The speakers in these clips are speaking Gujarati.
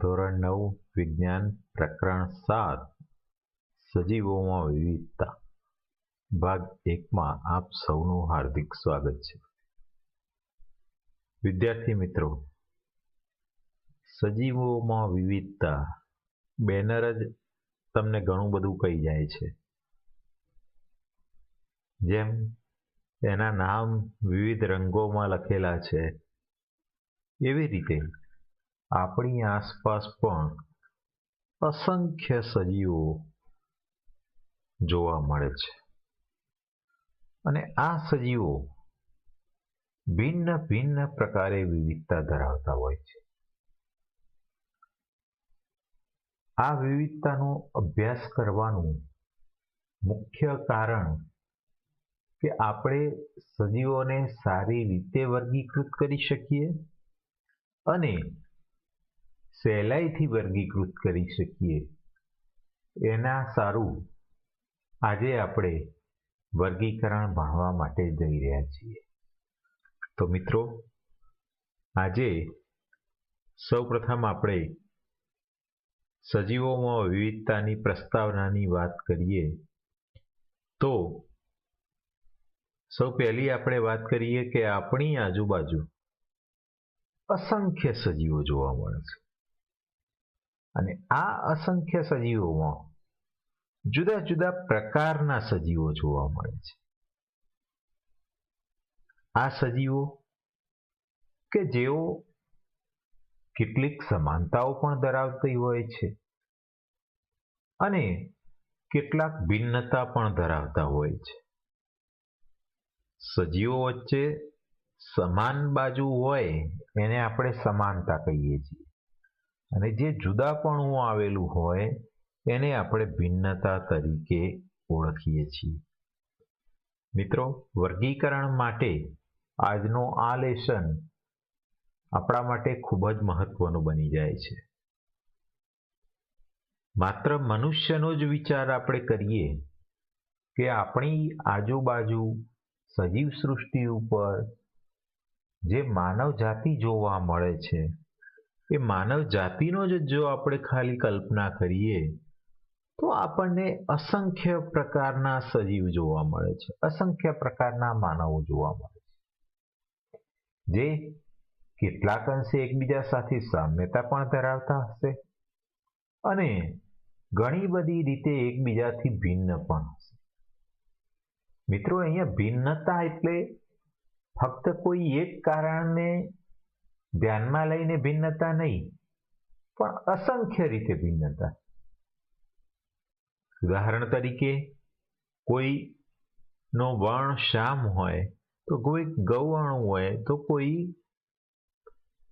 ધોરણ 9 વિજ્ઞાન પ્રકરણ 7 સજીવોમાં વિવિધતા ભાગ 1માં આપ સૌનું હાર્દિક સ્વાગત છે. વિદ્યાર્થી મિત્રો, સજીવોમાં વિવિધતા બેનર જ તમને ઘણું બધું કહી જાય છે. જેમ એના નામ વિવિધ રંગોમાં લખેલા છે, એવી રીતે આપણી આસપાસ પણ અસંખ્ય સજીવો જોવા મળે છે અને આ સજીવો ભિન્ન ભિન્ન પ્રકારે વિવિધતા ધરાવતા હોય છે. આ વિવિધતાનો અભ્યાસ કરવાનું મુખ્ય કારણ કે આપણે સજીવોને સારી રીતે વર્ગીકૃત કરી શકીએ અને સહેલાઈથી વર્ગીકૃત કરી શકીએ એના સારું આજે આપણે વર્ગીકરણ ભણવા માટે જઈ રહ્યા છીએ. તો મિત્રો, આજે સૌપ્રથમ આપણે સજીવોમાં વિવિધતાની પ્રસ્તાવનાની વાત કરીએ તો સૌ પહેલી આપણે વાત કરીએ કે આપણી આજુબાજુ અસંખ્ય સજીવો જોવા મળે છે અને આ અસંખ્ય સજીવોમાં જુદા જુદા પ્રકારના સજીવો જોવા મળે છે. આ સજીવો કે જેઓ કેટલીક સમાનતાઓ પણ ધરાવતી હોય છે અને કેટલાક ભિન્નતા પણ ધરાવતા હોય છે. સજીવો વચ્ચે સમાન બાજુ હોય એને આપણે સમાનતા કહીએ છીએ અને જે જુદાપણું આવેલું હોય એને આપણે ભિન્નતા તરીકે ઓળખીએ છીએ. મિત્રો, વર્ગીકરણ માટે આજનો આ લેસન આપણા માટે ખૂબ જ મહત્વનું બની જાય છે. માત્ર મનુષ્યનો જ વિચાર આપણે કરીએ કે આપણી આજુબાજુ સજીવ સૃષ્ટિ ઉપર જે માનવ જાતિ જોવા મળે છે એ માનવ જાતિનો જ જો આપણે ખાલી કલ્પના કરીએ તો આપણને અસંખ્ય પ્રકારના સજીવ જોવા મળે છે, અસંખ્ય પ્રકારના માનવો જોવા મળે છે, જે કેટલાક અંશે એકબીજા સાથે સામ્યતા પણ ધરાવતા હશે અને ઘણી બધી રીતે એકબીજાથી ભિન્ન પણ હશે. મિત્રો, અહીંયા ભિન્નતા એટલે ફક્ત કોઈ એક કારણને ધ્યાનમાં લઈને ભિન્નતા નહીં, પણ અસંખ્ય રીતે ભિન્નતા. ઉદાહરણ તરીકે, કોઈનો વર્ણ શ્યામ હોય તો કોઈ ગૌવર્ણ હોય તો કોઈ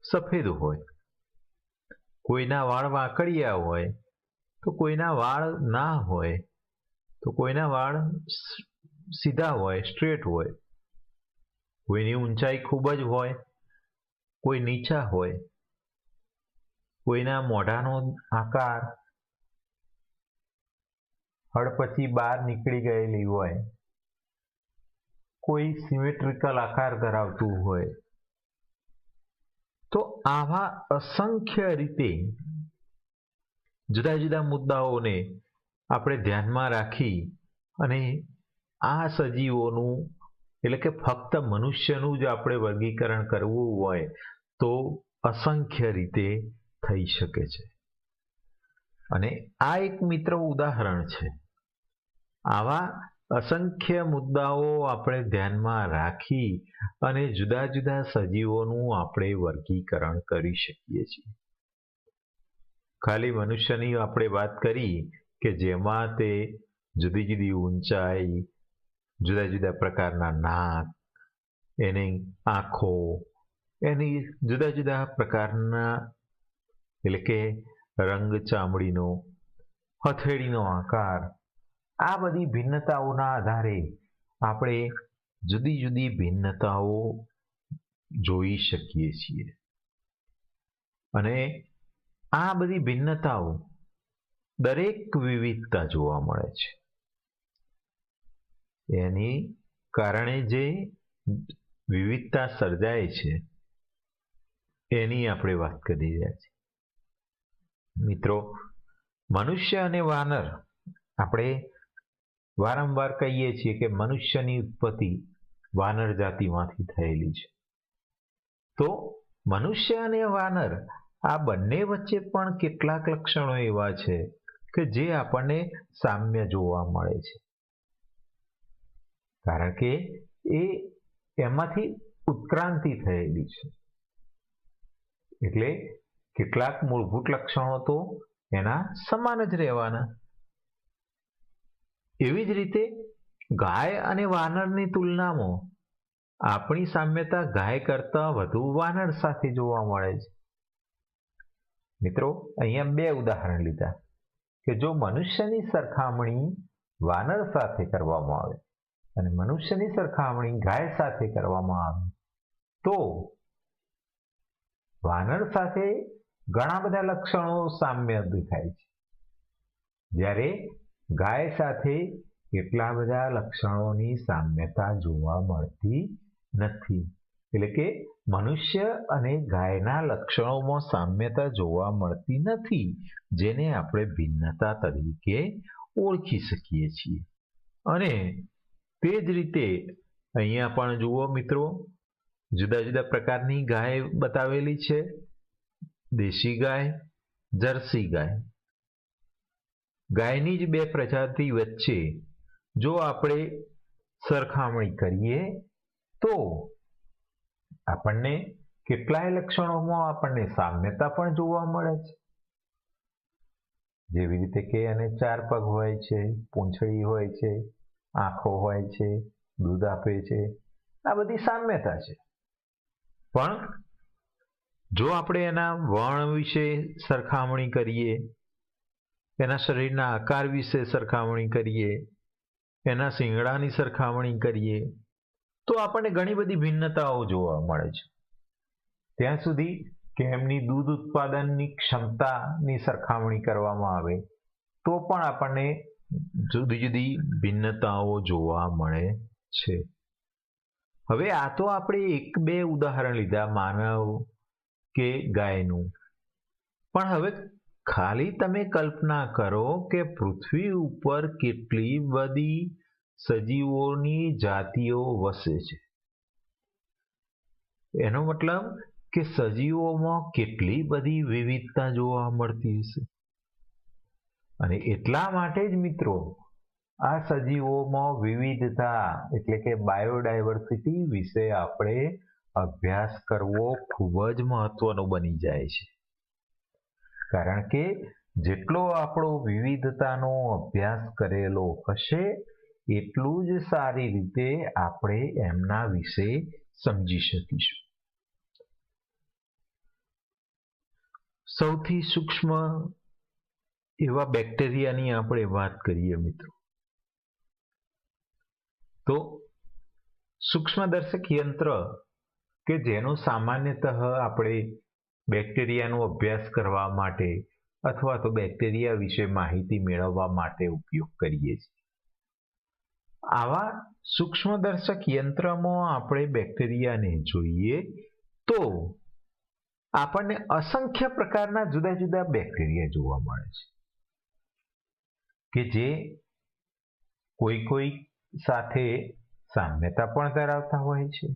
સફેદ હોય, કોઈના વાળ વાંકડિયા હોય તો કોઈના વાળ ના હોય, તો કોઈના વાળ સીધા હોય, સ્ટ્રેટ હોય, કોઈની ઊંચાઈ ખૂબ જ હોય, કોઈ નીચા હોય, કોઈના મોઢાનો આકાર હડપચી બહાર નીકળી ગયેલી હોય, કોઈ સિમેટ્રિકલ આકાર ધરાવતું હોય. તો આવા અસંખ્ય રીતે જુદા જુદા મુદ્દાઓને આપણે ધ્યાનમાં રાખી અને આ સજીવોનું એટલે કે ફક્ત મનુષ્યનું જ આપણે વર્ગીકરણ કરવું હોય તો અસંખ્ય રીતે થઈ શકે છે. અને આ એક મિત્ર ઉદાહરણ છે. આવા અસંખ્ય મુદ્દાઓ આપણે ધ્યાનમાં રાખી અને જુદા જુદા સજીવોનું આપણે વર્ગીકરણ કરી શકીએ છીએ. ખાલી મનુષ્યની આપણે વાત કરી કે જેમાં તે જુદી જુદી ઊંચાઈ, જુદા જુદા પ્રકારના નાક, એની આંખો, એની જુદા જુદા પ્રકારના એટલે કે રંગ ચામડીનો, હથેળીનો આકાર, આ બધી ભિન્નતાઓના આધારે આપણે જુદી જુદી ભિન્નતાઓ જોઈ શકીએ છીએ અને આ બધી ભિન્નતાઓ દરેક વિવિધતા જોવા મળે છે. એની કારણે જે વિવિધતા સર્જાય છે એની આપણે વાત કરી રહ્યા છીએ. મિત્રો, મનુષ્ય અને વાનર આપણે વારંવાર કહીએ છીએ કે મનુષ્યની ઉત્પત્તિ વાનર જાતિમાંથી થયેલી છે. તો મનુષ્ય અને વાનર આ બંને વચ્ચે પણ કેટલાક લક્ષણો એવા છે કે જે આપણને સામ્ય જોવા મળે છે, કારણ કે એમાંથી ઉત્ક્રાંતિ થયેલી છે. એટલે કેટલાક મૂળભૂત લક્ષણો તો એના સમાન જ રહેવાના. એવી જ રીતે ગાય અને વાનરની તુલનામાં આપણી સામ્યતા ગાય કરતા વધુ વાનર સાથે જોવા મળે છે. મિત્રો, અહીંયા બે ઉદાહરણ લીધા કે જો મનુષ્યની સરખામણી વાનર સાથે કરવામાં આવે અને મનુષ્યની સરખામણી ગાય સાથે કરવામાં આવે તો વાનર સાથે ઘણા બધા લક્ષણો સામ્ય દેખાય છે, જ્યારે ગાય સાથે એટલા બધા લક્ષણોની સામ્યતા જોવા મળતી નથી. એટલે કે મનુષ્ય અને ગાયના લક્ષણોમાં સામ્યતા જોવા મળતી નથી, જેને આપણે ભિન્નતા તરીકે ઓળખી શકીએ છીએ. અને તે જ રીતે અહીંયા પણ જુઓ મિત્રો, જુદા જુદા પ્રકારની ગાય બતાવેલી છે. દેશી ગાય, જર્સી ગાય. ગાયની જ બે પ્રજાતિ વચ્ચે જો આપણે સરખામણી કરીએ તો આપણને કેટલાય લક્ષણોમાં આપણને સામ્યતા પણ જોવા મળે છે. જેવી રીતે કે એને 4 પગ હોય છે, પૂંછડી હોય છે, આંખો હોય છે, દૂધ આપે છે, આ બધી સામ્યતા છે. પણ જો આપણે એના વર્ણ વિશે સરખામણી કરીએ, એના શરીરના આકાર વિશે સરખામણી કરીએ, એના શિંગડાની સરખામણી કરીએ તો આપણને ઘણી બધી ભિન્નતાઓ જોવા મળે છે. ત્યાં સુધી કે એમની દૂધ ઉત્પાદનની ક્ષમતાની સરખામણી કરવામાં આવે તો પણ આપણને જુદી જુદી ભિન્નતાઓ જોવા મળે છે. હવે આ તો આપણે એક બે ઉદાહરણ લીધા માનવ કે ગાયનું, પણ હવે ખાલી તમે કલ્પના કરો કે પૃથ્વી ઉપર કેટલી બધી સજીવોની જાતિઓ વસે છે. એનો મતલબ કે સજીવોમાં કેટલી બધી વિવિધતા જોવા મળતી હશે. અને એટલા માટે જ મિત્રો આ સજીવોમાં વિવિધતા એટલે કે બાયોડાયવર્સિટી વિશે આપણે અભ્યાસ કરવો ખૂબ જ મહત્વનો બની જાય છે. કારણ કે જેટલો આપણો વિવિધતાનો અભ્યાસ કરેલો હશે એટલું જ સારી રીતે આપણે એમના વિશે સમજી શકીશું. સૌથી સૂક્ષ્મ એવા બેક્ટેરિયાની આપણે વાત કરીએ મિત્રો, તો સૂક્ષ્મદર્શક યંત્ર કે જેનો સામાન્યતઃ આપણે બેક્ટેરિયાનો અભ્યાસ કરવા માટે અથવા તો બેક્ટેરિયા વિશે માહિતી મેળવવા માટે ઉપયોગ કરીએ છીએ. આવા સૂક્ષ્મદર્શક યંત્રમાં આપણે બેક્ટેરિયાને જોઈએ તો આપણને અસંખ્ય પ્રકારના જુદા જુદા બેક્ટેરિયા જોવા મળે છે કે જે કોઈ સાથે સામ્યતા પણ ધરાવતા હોય છે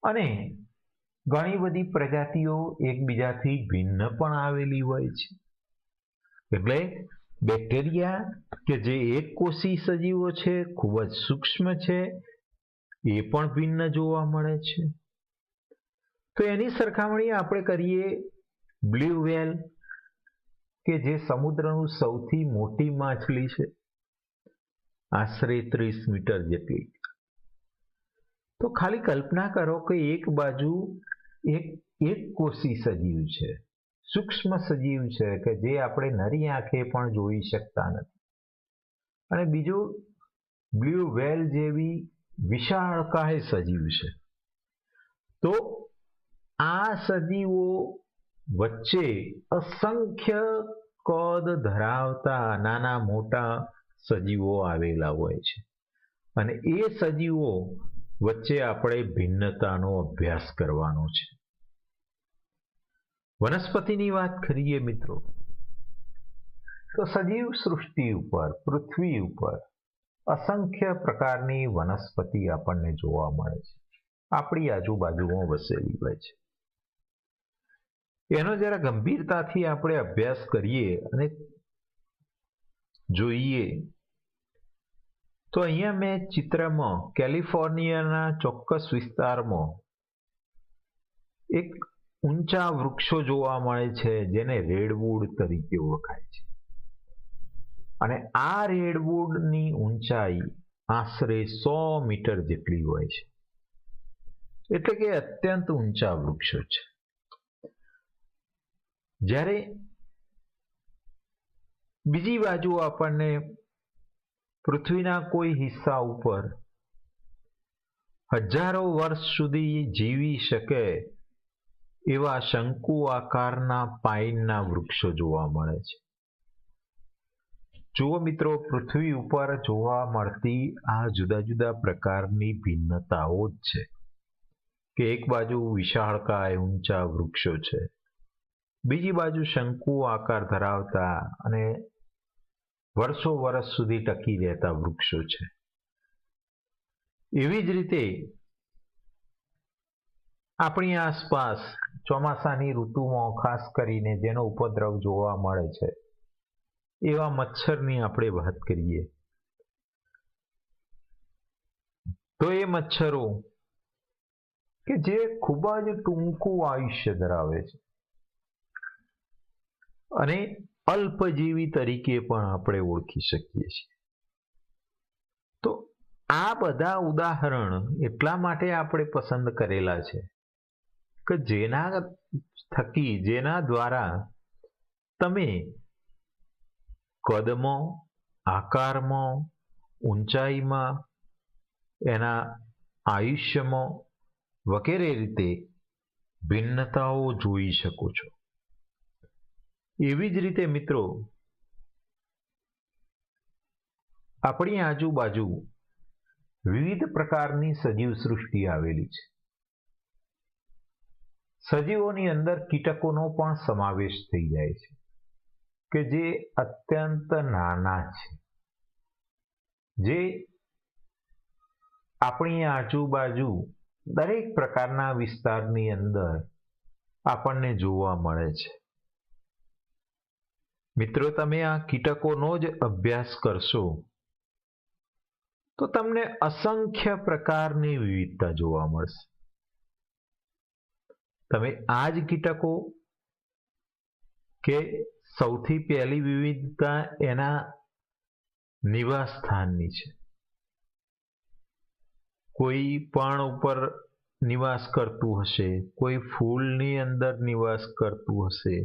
અને ઘણી બધી પ્રજાતિઓ એકબીજાથી ભિન્ન પણ આવેલી હોય છે. એટલે બેક્ટેરિયા કે જે એકકોષી સજીવો છે, ખૂબ જ સૂક્ષ્મ છે, એ પણ ભિન્ન જોવા મળે છે. તો એની સરખામણી આપણે કરીએ બ્લુ વ્હેલ કે જે સમુદ્રનું સૌથી મોટી માછલી છે, આશરે 30 મીટર જેટલી. તો ખાલી કલ્પના કરો કે એક બાજુ એક કોષી સજીવ છે, સૂક્ષ્મ સજીવ છે કે જે આપણે નરી આંખે પણ જોઈ શકતા નથી, અને બીજું બ્લુ વ્હેલ જેવી વિશાળકાય સજીવ છે. તો આ સજીવો વચ્ચે અસંખ્ય કદ ધરાવતા નાના મોટા સજીવો આવેલા હોય છે અને એ સજીવો વચ્ચે આપણે ભિન્નતાનો અભ્યાસ કરવાનો છે. વનસ્પતિની વાત કરીએ મિત્રો તો સજીવ સૃષ્ટિ ઉપર, પૃથ્વી ઉપર અસંખ્ય પ્રકારની વનસ્પતિ આપણને જોવા મળે છે, આપણી આજુબાજુમાં વસેલી હોય છે. એનો જરા ગંભીરતાથી આપણે અભ્યાસ કરીએ અને જોઈએ તો અહીંયા મેં ચિત્રમાં કેલિફોર્નિયાના ચોક્કસ વિસ્તારમાં એક ઊંચા વૃક્ષો જોવા મળે છે જેને રેડવુડ તરીકે ઓળખાય છે. અને આ રેડવુડની ઊંચાઈ આશરે 100 મીટર જેટલી હોય છે, એટલે કે અત્યંત ઊંચા વૃક્ષો છે. જ્યારે બીજી બાજુ આપણને પૃથ્વીના કોઈ હિસ્સા ઉપર હજારો વર્ષ સુધી જીવી શકે એવા શંકુ આકારના પાઇનના વૃક્ષો જોવા મળે છે. જુઓ મિત્રો, પૃથ્વી ઉપર જોવા મળતી આ જુદા જુદા પ્રકારની ભિન્નતાઓ જ છે કે એક બાજુ વિશાળકાય ઊંચા વૃક્ષો છે, બીજી બાજુ શંકુ આકાર ધરાવતા અને વર્ષો વર્ષ સુધી ટકી રહેતા વૃક્ષો છે. એવી જ રીતે આપણી આસપાસ ચોમાસાની ઋતુમાં ખાસ કરીને જેનો ઉપદ્રવ જોવા મળે છે એવા મચ્છરની આપણે વાત કરીએ તો એ મચ્છરો કે જે ખૂબ જ ટૂંકું આયુષ્ય ધરાવે છે અને અલ્પજીવી તરીકે પણ આપણે ઓળખી શકીએ છીએ. તો આ બધા ઉદાહરણ એટલા માટે આપણે પસંદ કરેલા છે કે જેના દ્વારા તમે કદમાં, આકારમાં, ઊંચાઈમાં, એના આયુષ્યમાં વગેરે રીતે ભિન્નતાઓ જોઈ શકો છો. એવી જ રીતે મિત્રો, આપણી આજુબાજુ વિવિધ પ્રકારની સજીવ સૃષ્ટિ આવેલી છે. સજીવોની અંદર કીટકોનો પણ સમાવેશ થઈ જાય છે કે જે અત્યંત નાના છે, જે આપણી આજુબાજુ દરેક પ્રકારના વિસ્તારની અંદર આપણને જોવા મળે છે. મિત્રો, તમે આ કીટકોનો જ અભ્યાસ કરશો તો તમને અસંખ્ય પ્રકારની વિવિધતા જોવા મળશે. તમે આ જ કીટકો કે સૌથી પહેલી વિવિધતા એના નિવાસ સ્થાનની છે. કોઈ પણ ઉપર નિવાસ કરતું હશે, કોઈ ફૂલની અંદર નિવાસ કરતું હશે,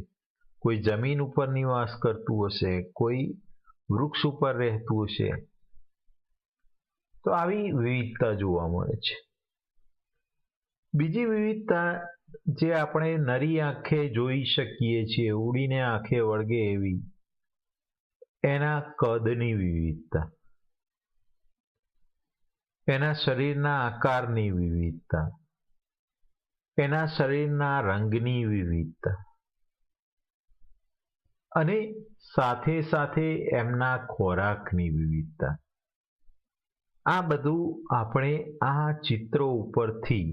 કોઈ જમીન ઉપર નિવાસ કરતું હશે, કોઈ વૃક્ષ ઉપર રહેતું હશે. તો આવી વિવિધતા જોવા મળે છે. બીજી વિવિધતા જે આપણે નરી આંખે જોઈ શકીએ છીએ, ઉડીને આંખે વળગે એવી, એના કદની વિવિધતા, એના શરીરના આકારની વિવિધતા, એના શરીરના રંગની વિવિધતા અને સાથે સાથે એમના ખોરાકની વિવિધતા. આ બધું આપણે આ ચિત્રો ઉપરથી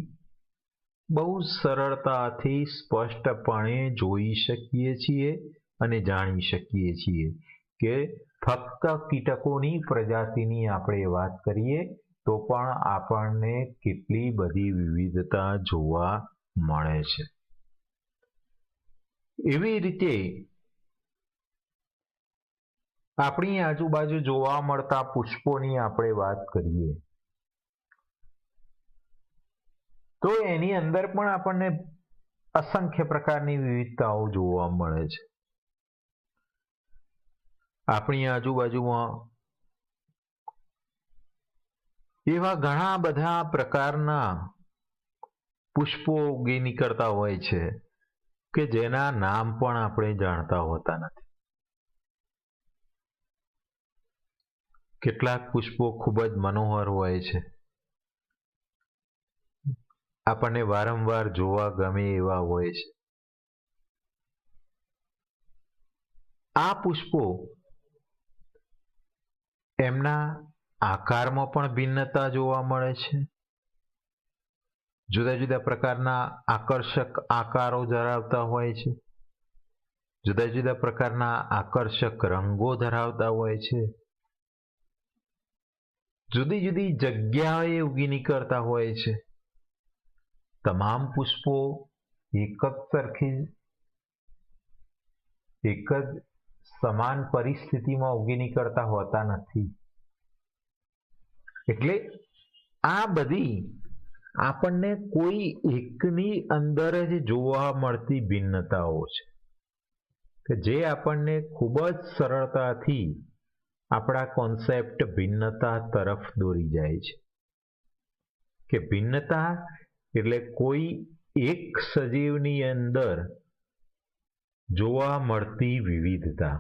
બહુ સરળતાથી સ્પષ્ટપણે જોઈ શકીએ છીએ અને જાણી શકીએ છીએ કે ફક્ત કીટકોની પ્રજાતિની આપણે વાત કરીએ તો પણ આપણને કેટલી બધી વિવિધતા જોવા મળે છે. એવી રીતે આપણી આજુબાજુ જોવા મળતા પુષ્પોની આપણે વાત કરીએ તો એની અંદર પણ આપણને અસંખ્ય પ્રકારની વિવિધતાઓ જોવા મળે છે. આપણી આજુબાજુમાં એવા ઘણા બધા પ્રકારના પુષ્પો ઉગી નીકળતા હોય છે કે જેના નામ પણ આપણે જાણતા હોતા નથી. કેટલાક પુષ્પો ખૂબ જ મનોહર હોય છે, આપણને વારંવાર જોવા ગમે એવા હોય છે. આ પુષ્પો એમના આકારમાં પણ ભિન્નતા જોવા મળે છે. જુદા જુદા પ્રકારના આકર્ષક આકારો ધરાવતા હોય છે, જુદા જુદા પ્રકારના આકર્ષક રંગો ધરાવતા હોય છે, જુદી જુદી જગ્યાએ ઉગી નીકળતા હોય છે. તમામ પુષ્પો એક જ સમાન પરિસ્થિતિમાં ઉગી નીકળતા હોતા નથી. એટલે આ બધી આપણને કોઈ એકની અંદર જ જોવા મળતી ભિન્નતાઓ છે કે જે આપણને ખૂબ જ સરળતાથી આપણા કોન્સેપ્ટ ભિન્નતા તરફ દોરી જાય છે કે ભિન્નતા એટલે કોઈ એક સજીવની અંદર જોવા મળતી વિવિધતા.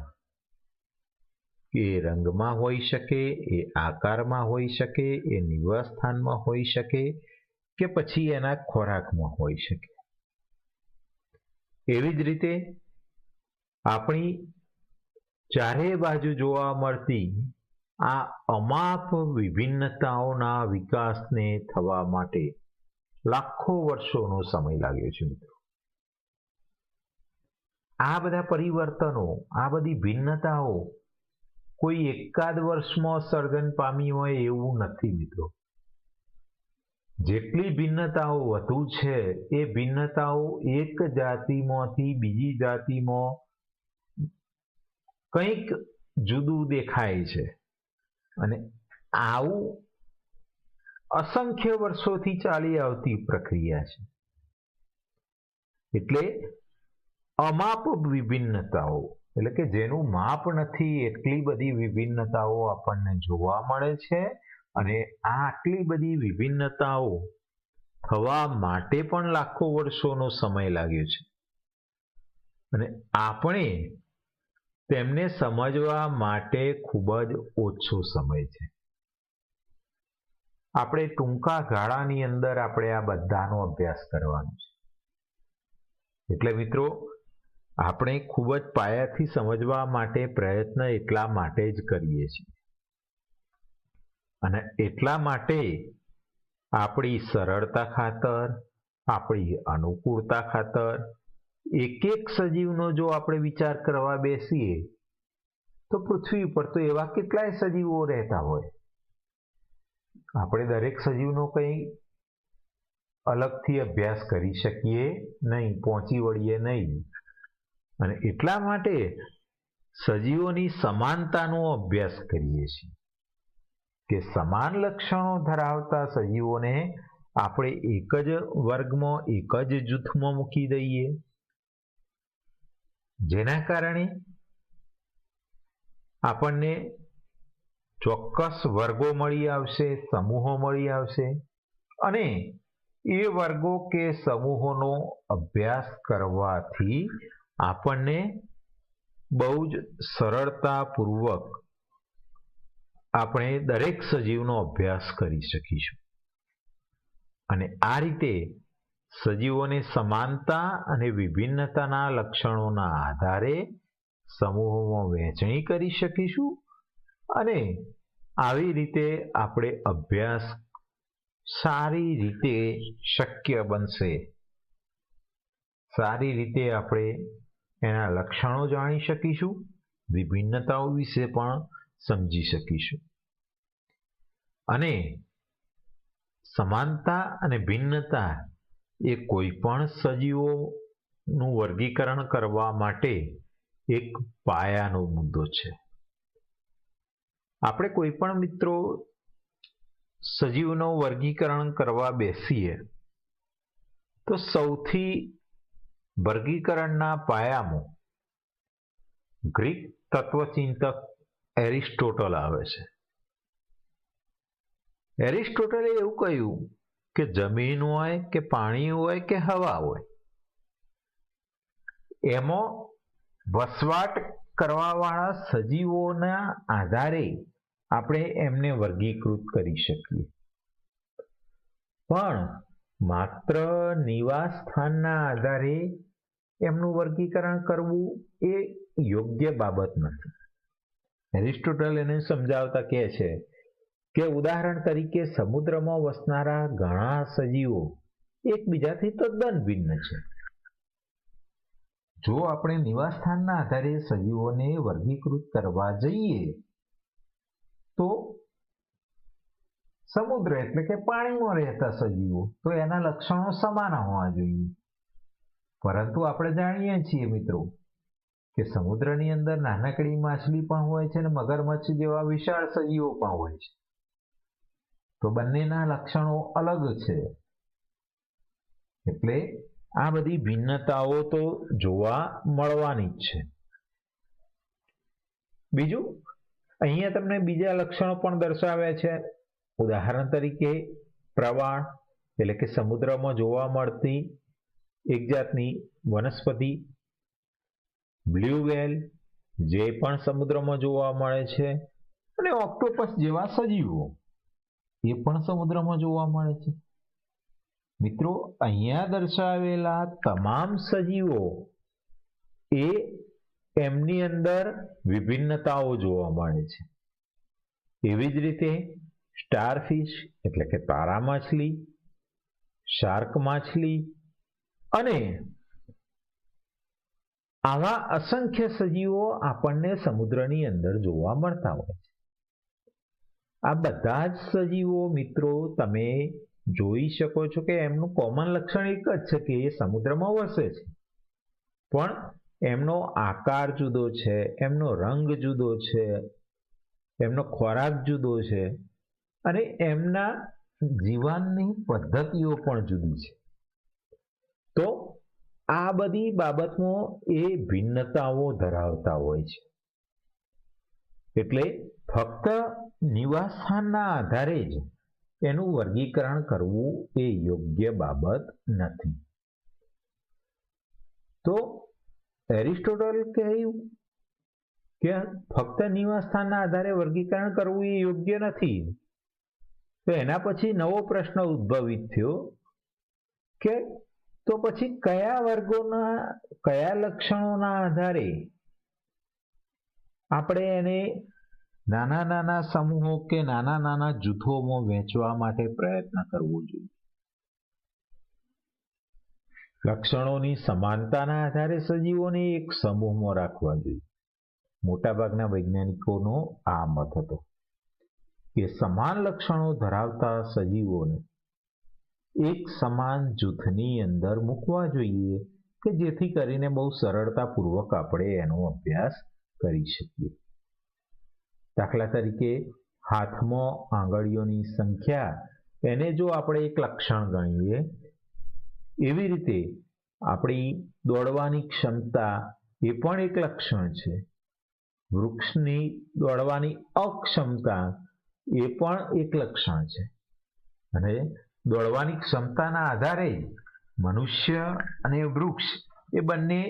એ રંગમાં હોઈ શકે, એ આકારમાં હોઈ શકે, એ નિવાસસ્થાનમાં હોઈ શકે કે પછી એના ખોરાકમાં હોઈ શકે. એવી જ રીતે આપણી ચારે બાજુ જોવા મળતી આ અમાપ વિભિન્નતાઓના વિકાસને થવા માટે લાખો વર્ષોનો સમય લાગ્યો છે મિત્રો. આ બધા પરિવર્તનો, આ બધી ભિન્નતાઓ કોઈ એકાદ વર્ષમાં સર્જન પામી હોય એવું નથી મિત્રો. જેટલી ભિન્નતાઓ વધુ છે એ ભિન્નતાઓ એક જાતિમાંથી બીજી જાતિમાં કંઈક જુદું દેખાય છે અને આવું અસંખ્ય વર્ષોથી ચાલી આવતી પ્રક્રિયા છે. એટલે અમાપ વિભિન્નતાઓ એટલે કે જેનું માપ નથી એટલી બધી વિભિન્નતાઓ આપણને જોવા મળે છે અને આટલી બધી વિભિન્નતાઓ થવા માટે પણ લાખો વર્ષોનો સમય લાગ્યો છે અને આપણે તેમને સમજવા માટે ખૂબ જ ઓછો સમય છે. આપણે ટૂંકા ગાળાની અંદર આપણે આ બધાનો અભ્યાસ કરવાનો છે. એટલે મિત્રો આપણે ખૂબ જ પાયાથી સમજવા માટે પ્રયત્ન એટલા માટે જ કરીએ છીએ અને એટલા માટે આપણી સરળતા ખાતર, આપણી અનુકૂળતા ખાતર એક એક સજીવનો જો આપણે વિચાર કરવા બેસીએ તો પૃથ્વી ઉપર તો એવા કેટલાય સજીવો રહેતા હોય. આપણે દરેક સજીવનો કંઈ અલગથી અભ્યાસ કરી શકીએ નહીં, પહોંચી વળીએ નહીં અને એટલા માટે સજીવોની સમાનતાનો અભ્યાસ કરીએ છીએ કે સમાન લક્ષણો ધરાવતા સજીવોને આપણે એક જ વર્ગમાં, એક જ જૂથમાં મૂકી દઈએ, જેના કારણે આપણને ચોક્કસ વર્ગો મળી આવશે, સમૂહો મળી આવશે અને એ વર્ગો કે સમૂહોનો અભ્યાસ કરવાથી આપણને બહુ જ સરળતાપૂર્વક આપણે દરેક સજીવનો અભ્યાસ કરી શકીશું અને આ રીતે સજીવોને સમાનતા અને વિભિન્નતાના લક્ષણોના આધારે સમૂહોમાં વહેંચણી કરી શકીશું અને આવી રીતે આપણે અભ્યાસ સારી રીતે શક્ય બનશે. સારી રીતે આપણે એના લક્ષણો જાણી શકીશું, વિભિન્નતાઓ વિશે પણ સમજી શકીશું અને સમાનતા અને ભિન્નતા એ કોઈ પણ સજીવોનું વર્ગીકરણ કરવા માટે એક પાયાનો મુદ્દો છે. આપણે કોઈ પણ મિત્રો સજીવનું વર્ગીકરણ કરવા બેસીએ તો સૌથી વર્ગીકરણના પાયામાં ગ્રીક તત્વચિંતક એરિસ્ટોટલ આવે છે. એરિસ્ટોટલે એવું કહ્યું કે જમીન હોય કે પાણી હોય કે હવા હોય, એમાં વસવાટ કરવાવાળા સજીવોના આધારે આપણે એમને વર્ગીકૃત કરી શકીએ, પણ માત્ર નિવાસ સ્થાનના આધારે એમનું વર્ગીકરણ કરવું એ યોગ્ય બાબત નથી. એરિસ્ટોટલ એને સમજાવતા કહે છે કે ઉદાહરણ તરીકે સમુદ્રમાં વસનારા ઘણા સજીવો એકબીજાથી તદ્દન ભિન્ન છે. જો આપણે નિવાસસ્થાનના આધારે સજીવોને વર્ગીકૃત કરવા જઈએ તો સમુદ્ર એટલે કે પાણીમાં રહેતા સજીવો તો એના લક્ષણો સમાન હોવા જોઈએ. પરંતુ આપણે જાણીએ છીએ મિત્રો કે સમુદ્રની અંદર નાનકડી માછલી પણ હોય છે અને મગરમચ્છ જેવા વિશાળ સજીવો પણ હોય છે. તો બંનેના લક્ષણો અલગ છે. એટલે આ બધી ભિન્નતાઓ તો જોવા મળવાની જ છે. બીજું અહીંયા તમને બીજા લક્ષણો પણ દર્શાવ્યા છે. ઉદાહરણ તરીકે પ્રવાળ એટલે કે સમુદ્રમાં જોવા મળતી એક જાતની વનસ્પતિ, બ્લુ વ્હેલ જે પણ સમુદ્રમાં જોવા મળે છે, અને ઓક્ટોપસ જેવા સજીવો એ પણ સમુદ્રમાં જોવા મળે છે. મિત્રો અહીંયા દર્શાવેલા તમામ સજીવો એ એમની અંદર વિભિન્નતાઓ જોવા મળે છે. એવી જ રીતે સ્ટારફિશ એટલે કે તારા માછલી, શાર્ક માછલી અને આવા અસંખ્ય સજીવો આપણને સમુદ્રની અંદર જોવા મળતા હોય છે. આ બધા જ સજીવો મિત્રો તમે જોઈ શકો છો કે એમનું કોમન લક્ષણ એક જ છે કે એ સમુદ્રમાં વસે છે, પણ એમનો આકાર જુદો છે, એમનો રંગ જુદો છે, એમનો ખોરાક જુદો છે અને એમના જીવનની પદ્ધતિઓ પણ જુદી છે. તો આ બધી બાબતમાં એ ભિન્નતાઓ ધરાવતા હોય છે. એટલે ફક્ત નિવાસસ્થાનના આધારે જ એનું વર્ગીકરણ કરવું એ યોગ્ય બાબત નથી. તો એરિસ્ટોટલ કહ્યું કે ફક્ત નિવાસસ્થાનના આધારે વર્ગીકરણ કરવું એ યોગ્ય નથી. તો એના પછી નવો પ્રશ્ન ઉદ્ભવિત થયો કે તો પછી કયા વર્ગોના કયા લક્ષણોના આધારે આપણે એને નાના નાના સમૂહો કે નાના નાના જૂથોમાં વહેંચવા માટે પ્રયત્ન કરવો જોઈએ. લક્ષણોની સમાનતાના આધારે સજીવોને એક સમૂહમાં રાખવા જોઈએ. મોટાભાગના વૈજ્ઞાનિકોનો આ મત હતો કે સમાન લક્ષણો ધરાવતા સજીવોને એક સમાન જૂથની અંદર મૂકવા જોઈએ કે જેથી કરીને બહુ સરળતાપૂર્વક આપણે એનો અભ્યાસ કરી શકીએ. દાખલા તરીકે હાથમાં આંગળીઓની સંખ્યા એને જો આપણે એક લક્ષણ ગણીએ, એવી રીતે આપણી દોડવાની ક્ષમતા એ પણ એક લક્ષણ છે. વૃક્ષની દોડવાની અક્ષમતા એ પણ એક લક્ષણ છે. અને દોડવાની ક્ષમતાના આધારે મનુષ્ય અને વૃક્ષ એ બંને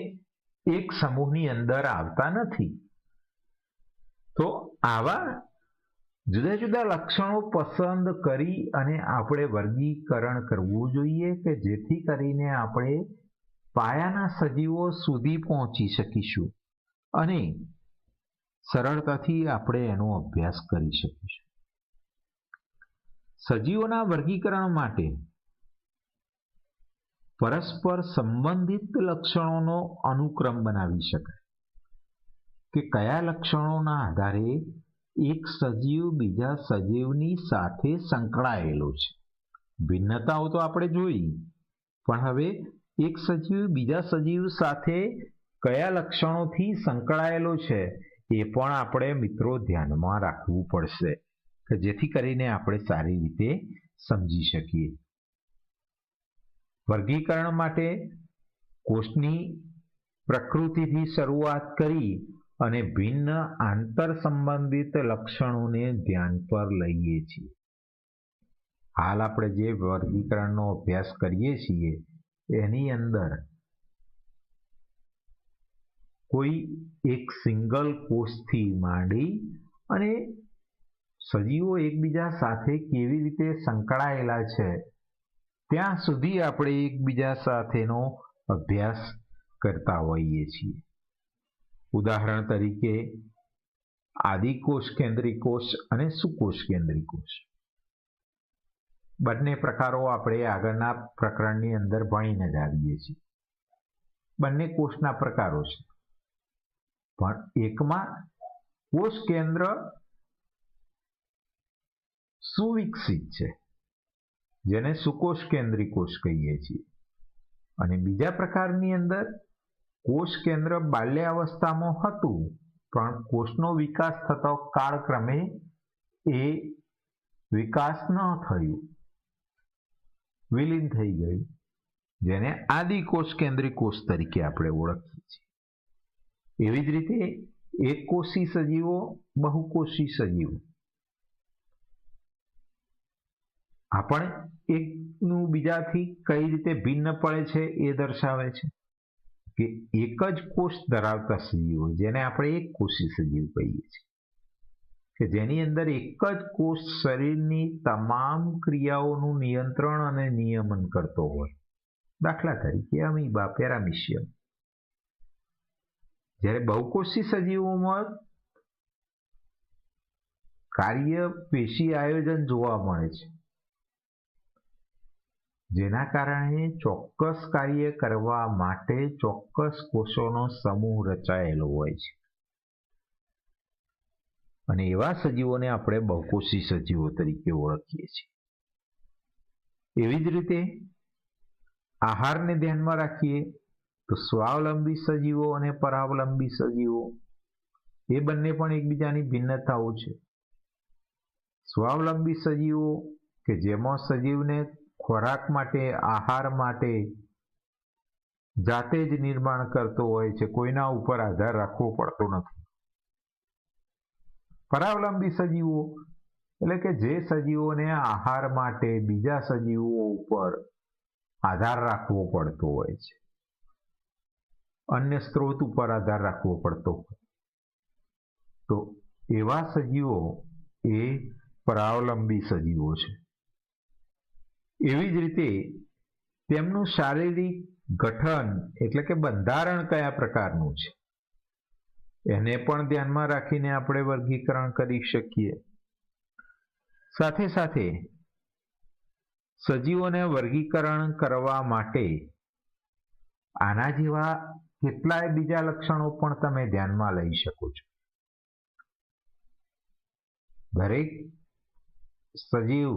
એક સમૂહની અંદર આવતા નથી. તો આવા જુદા જુદા લક્ષણો પસંદ કરી અને આપણે વર્ગીકરણ કરવું જોઈએ કે જેથી કરીને આપણે પાયાના સજીવો સુધી પહોંચી શકીશું અને સરળતાથી આપણે એનો અભ્યાસ કરી શકીશું. સજીવોના વર્ગીકરણ માટે પરસ્પર સંબંધિત લક્ષણોનો અનુક્રમ બનાવી શકાય કે કયા લક્ષણોના આધારે એક સજીવ બીજા સજીવની સાથે સંકળાયેલો છે. ભિન્નતાઓ તો આપણે જોઈ, પણ હવે એક સજીવ બીજા સજીવ સાથે કયા લક્ષણોથી સંકળાયેલો છે એ પણ આપણે મિત્રો ધ્યાનમાં રાખવું પડશે કે જેથી કરીને આપણે સારી રીતે સમજી શકીએ. વર્ગીકરણ માટે કોષની પ્રકૃતિથી શરૂઆત કરી અને ભિન્ન આંતર સંબંધિત લક્ષણોને ધ્યાન પર લઈએ છીએ. હાલ આપણે જે વર્ગીકરણનો અભ્યાસ કરીએ છીએ એની અંદર કોઈ એક સિંગલ કોષથી માંડી અને સજીવો એકબીજા સાથે કેવી રીતે સંકળાયેલા છે ત્યાં સુધી આપણે એકબીજા સાથેનો અભ્યાસ કરતા હોઈએ છીએ. ઉદાહરણ તરીકે આદિકોષ કેન્દ્રી કોષ અને સુકોષ કેન્દ્રી કોષ. બંને પ્રકારો આપણે આગળના પ્રકરણની અંદર ભણીને જ આવીએ છીએ. બંને કોષના પ્રકારો છે, પણ એકમાં કોષ કેન્દ્ર સુવિકસિત છે, જેને સુકોષ કેન્દ્રી કોષ કહીએ છીએ, અને બીજા પ્રકારની અંદર કોષ કેન્દ્ર બાલ્યાવસ્થામાં હતું, પણ કોષનો વિકાસ થતો કાળક્રમે એ વિકાસ ન થયું, વિલીન થઈ ગયું, જેને આદિકોષ કેન્દ્રી કોષ તરીકે આપણે ઓળખીએ છીએ. એવી જ રીતે એકકોષી સજીવો, બહુકોષી સજીવો આપણે એકનું બીજાથી કઈ રીતે ભિન્ન પડે છે એ દર્શાવે છે કે એક જ કોષ ધરાવતા સજીવો, જેને આપણે એકકોષી સજીવ કહીએ છીએ, કે જેની અંદર એક જ કોષ શરીરની તમામ ક્રિયાઓનું નિયંત્રણ અને નિયમન કરતો હોય. દાખલા તરીકે અમીબા, પેરામીશિયમ. જ્યારે બહુકોષી સજીવોમાં કાર્ય પેશી આયોજન જોવા મળે છે, જેના કારણે ચોક્કસ કાર્ય કરવા માટે ચોક્કસ કોષોનો સમૂહ રચાયેલો હોય છે, અને એવા સજીવોને આપણે બહુકોષી સજીવો તરીકે ઓળખીએ છીએ. એવી જ રીતે આહારને ધ્યાનમાં રાખીએ તો સ્વાવલંબી સજીવો અને પરાવલંબી સજીવો એ બંને પણ એકબીજાની ભિન્નતાઓ છે. સ્વાવલંબી સજીવો કે જેમાં સજીવને ખોરાક માટે, આહાર માટે જાતે જ નિર્માણ કરતો હોય છે, કોઈના ઉપર આધાર રાખવો પડતો નથી. પરાવલંબી સજીવો એટલે કે જે સજીવોને આહાર માટે બીજા સજીવો ઉપર આધાર રાખવો પડતો હોય છે, અન્ય સ્ત્રોત ઉપર આધાર રાખવો પડતો હોય, તો એવા સજીવો એ પરાવલંબી સજીવો છે. એવી જ રીતે તેમનું શારીરિક ગઠન એટલે કે બંધારણ કયા પ્રકારનું છે એને પણ ધ્યાનમાં રાખીને આપણે વર્ગીકરણ કરી શકીએ. સાથે સાથે સજીવોને વર્ગીકરણ કરવા માટે આના જેવા કેટલાય બીજા લક્ષણો પણ તમે ધ્યાનમાં લઈ શકો છો. દરેક સજીવ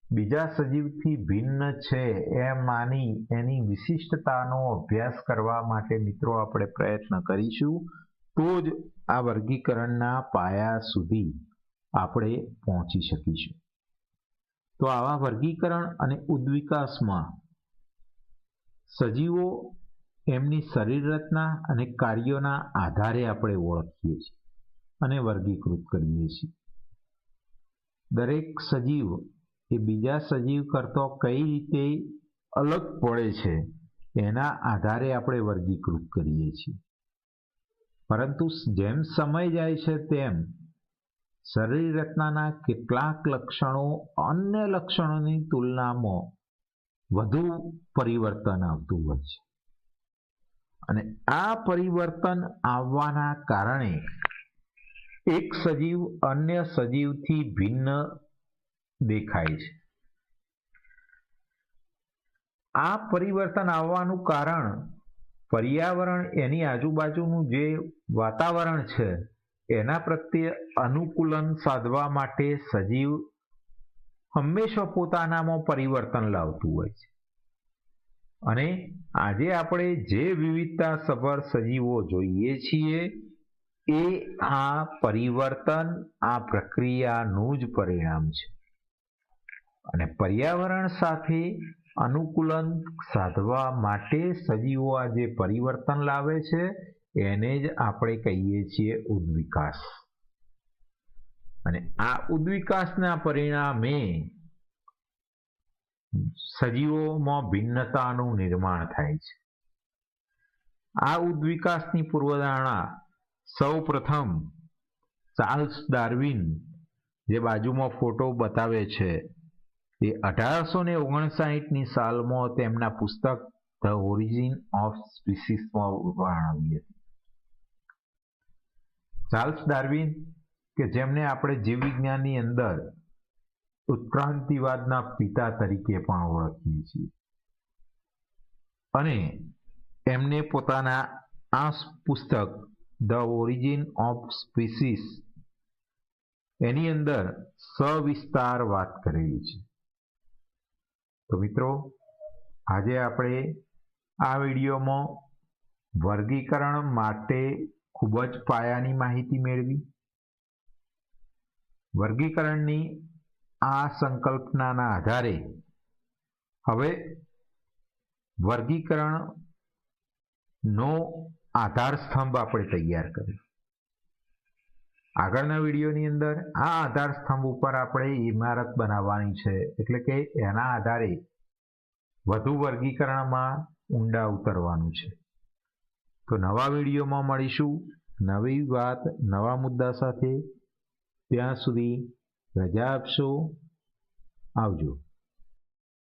બીજા સજીવથી ભિન્ન છે એમ માની એની વિશિષ્ટતાનો અભ્યાસ કરવા માટે મિત્રો આપણે પ્રયત્ન કરીશું, તો જ આ વર્ગીકરણના પાયા સુધી આપણે પહોંચી શકીશું. તો આવા વર્ગીકરણ અને ઉદ્વિકાસમાં સજીવો એમની શરીર રચના અને કાર્યોના આધારે આપણે ઓળખીએ છીએ અને વર્ગીકૃત કરીએ છીએ. દરેક સજીવ એ બીજા સજીવ કરતો કઈ રીતે અલગ પડે છે એના આધારે આપણે વર્ગીકૃત કરીએ છીએ. પરંતુ જેમ સમય જાય છે તેમ શરીર રચનાના કેટલાક લક્ષણો અન્ય લક્ષણોની તુલનામાં વધુ પરિવર્તન આવતું હોય છે, અને આ પરિવર્તન આવવાના કારણે એક સજીવ અન્ય સજીવથી ભિન્ન દેખાય છે. આ પરિવર્તન આવવાનું કારણ પર્યાવરણ, એની આજુબાજુનું જે વાતાવરણ છે એના પ્રત્યે અનુકૂલન સાધવા માટે સજીવ હંમેશા પોતાનામાં પરિવર્તન લાવતું હોય છે. અને આજે આપણે જે વિવિધતા સભર સજીવો જોઈએ છીએ એ આ પરિવર્તન, આ પ્રક્રિયાનું જ પરિણામ છે. અને પર્યાવરણ સાથે અનુકૂલન સાધવા માટે સજીવો આ જે પરિવર્તન લાવે છે એને જ આપણે કહીએ છીએ ઉદ્વિકાસ. અને આ ઉદ્વિકાસના પરિણામે સજીવોમાં ભિન્નતાનું નિર્માણ થાય છે. આ ઉદ્વિકાસની પૂર્વધારણા સૌ પ્રથમ ચાર્લ્સ ડાર્વિન, જે બાજુમાં ફોટો બતાવે છે, એ 1859ની સાલમાં તેમના પુસ્તક ધ ઓરિજિન ઓફ સ્પીસીસમાં વર્ણવી હતી. ચાર્લ્સ ડાર્વિન કે જેમને આપણે જીવવિજ્ઞાનની અંદર ઉત્ક્રાંતિવાદના પિતા તરીકે પણ ઓળખીએ છીએ, અને એમને પોતાના આ પુસ્તક ધ ઓરિજિન ઓફ સ્પીસીસ એની અંદર સવિસ્તાર વાત કરેલી છે. તો મિત્રો, આજે આપણે આ વિડીયોમાં વર્ગીકરણ માટે ખૂબ જ પાયાની માહિતી મેળવી. વર્ગીકરણની આ સંકલ્પનાના આધારે હવે વર્ગીકરણનો આધાર સ્તંભ આપણે તૈયાર કર્યો. આગળના વિડીયોની અંદર આ આધાર સ્તંભ ઉપર આપણે ઇમારત બનાવવાની છે, એટલે કે એના આધારે વધુ વર્ગીકરણમાં ઊંડા ઉતરવાનું છે. તો નવા વિડીયોમાં મળીશું નવી વાત નવા મુદ્દા સાથે. ત્યાં સુધી રજા આપશો. આવજો.